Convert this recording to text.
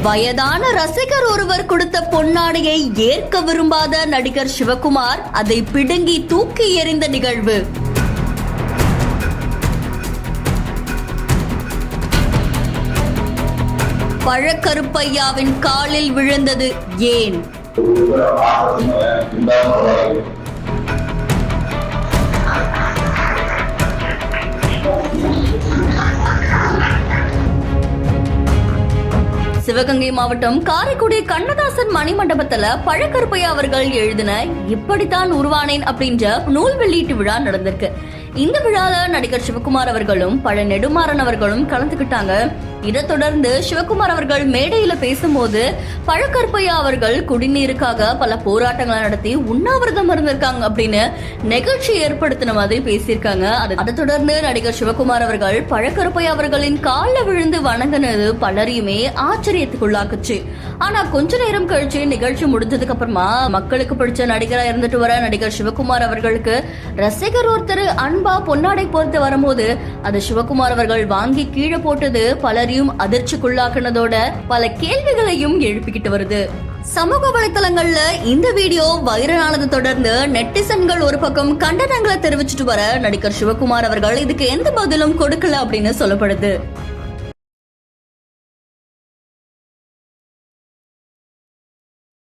வயதான ரசிகர் ஒருவர் கொடுத்த பொன்னாடையை ஏற்க விரும்பாத நடிகர் சிவகுமார் அதை பிடுங்கி தூக்கி எறிந்த நிகழ்வு. பழக்கருப்பையாவின் காலில் விழுந்தது ஏன்? சிவகங்கை மாவட்டம் காரைக்குடி கண்ணதாசன் மணிமண்டபத்துல பழக்கருப்பையா அவர்கள் எழுதின இப்படித்தான் உருவானேன் அப்படின்ற நூல் வெளியீட்டு விழா நடந்திருக்கு. இந்த விழால நடிகர் சிவகுமார் அவர்களும் பழ நெடுமாறன் அவர்களும் கலந்துகிட்டாங்க. இதை தொடர்ந்து சிவகுமார் அவர்கள் மேடையில பேசும்போது பழக்கருப்பையா அவர்கள் குடிநீருக்காக பல போராட்டங்களை நடத்தி உண்ணாவிரதம் இருந்திருக்காங்க அப்படின்னு நிகழ்ச்சி ஏற்படுத்தின மாதிரி பேசியிருக்காங்க. அதை தொடர்ந்து நடிகர் சிவகுமார் அவர்கள் பழக்கருப்பையா அவர்களின் காலில் விழுந்து வணங்கினது பலரையுமே ஆச்சரியத்துக்குள்ளாக்குச்சு. ஆனா கொஞ்ச நேரம் கழிச்சு நிகழ்ச்சி முடிஞ்சதுக்கு அப்புறமா மக்களுக்கு பிடிச்ச நடிகரா இருந்துட்டு வர நடிகர் சிவகுமார் அவர்களுக்கு ரசிகர் ஒருத்தர் அன்பா பொன்னாடை போர்த்து வரும்போது அது சிவகுமார் அவர்கள் வாங்கி கீழே போட்டது பலரையும் அதிர்ச்சிக்குள்ளாக்குனதோட பல கேள்விகளையும் எழுப்பிக்கிட்டு வருது. சமூக வலைத்தளங்கள்ல இந்த வீடியோ வைரலானதை தொடர்ந்து நெட்டிசன்கள் ஒரு பக்கம் கண்டனங்களை தெரிவிச்சிட்டு வர நடிகர் சிவகுமார் அவர்கள் இதுக்கு எந்த பதிலும் கொடுக்கல அப்படின்னு சொல்லப்படுது.